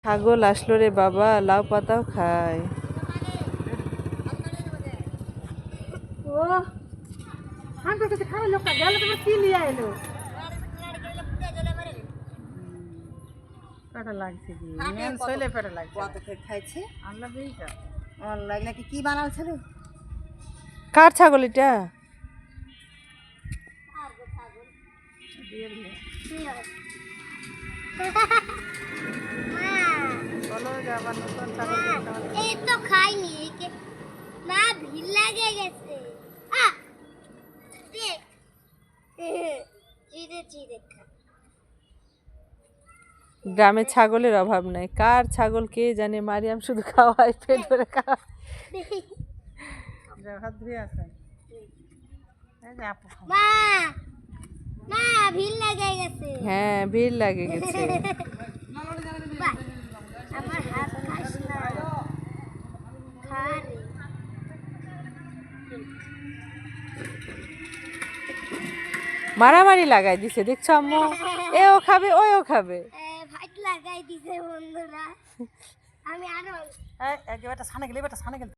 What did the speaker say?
ছাগল আসলো রে বাবা, লাউ পাতাও খায়। ও হাঁটতে হাঁটতে খারাপ লোকটা গেল, তোমার কি নিয়ে এলো? পেটা লাগছে কি মেন শৈলে পেটা লাগছে কত খেয়ে খাইছে আমরা বুঝিটা অনলাইন নাকি কি বানাচ্ছিল কার ছাগল এটা? বলো যে আবার নতুন ছাগল কিনতে হবে। এই তো খাইনি না, ভিড় লাগে গেছে। দেখ চিড়ে চিড়ে খা। গ্রামে ছাগলের অভাব নাই, কার ছাগল কে জানে, মারিয়াম শুধু খাওয়ায়, পেট ভরে খাওয়ায়। যে হাত ধুয়ে আছে এই যে আপু খাও। মা মা ভিড় লাগে গেছে। হ্যাঁ, ভিড় লাগে গেছে। বাহ, আমার হাত খাস না, খা রে। মারামারি লাগাই দিছে, দেখছো আম্মু? এও খাবে, ওও খাবে। ভাইট লাগাই দিছে বন্ধুরা। আমি আরো এই একেবারে সানে গেলে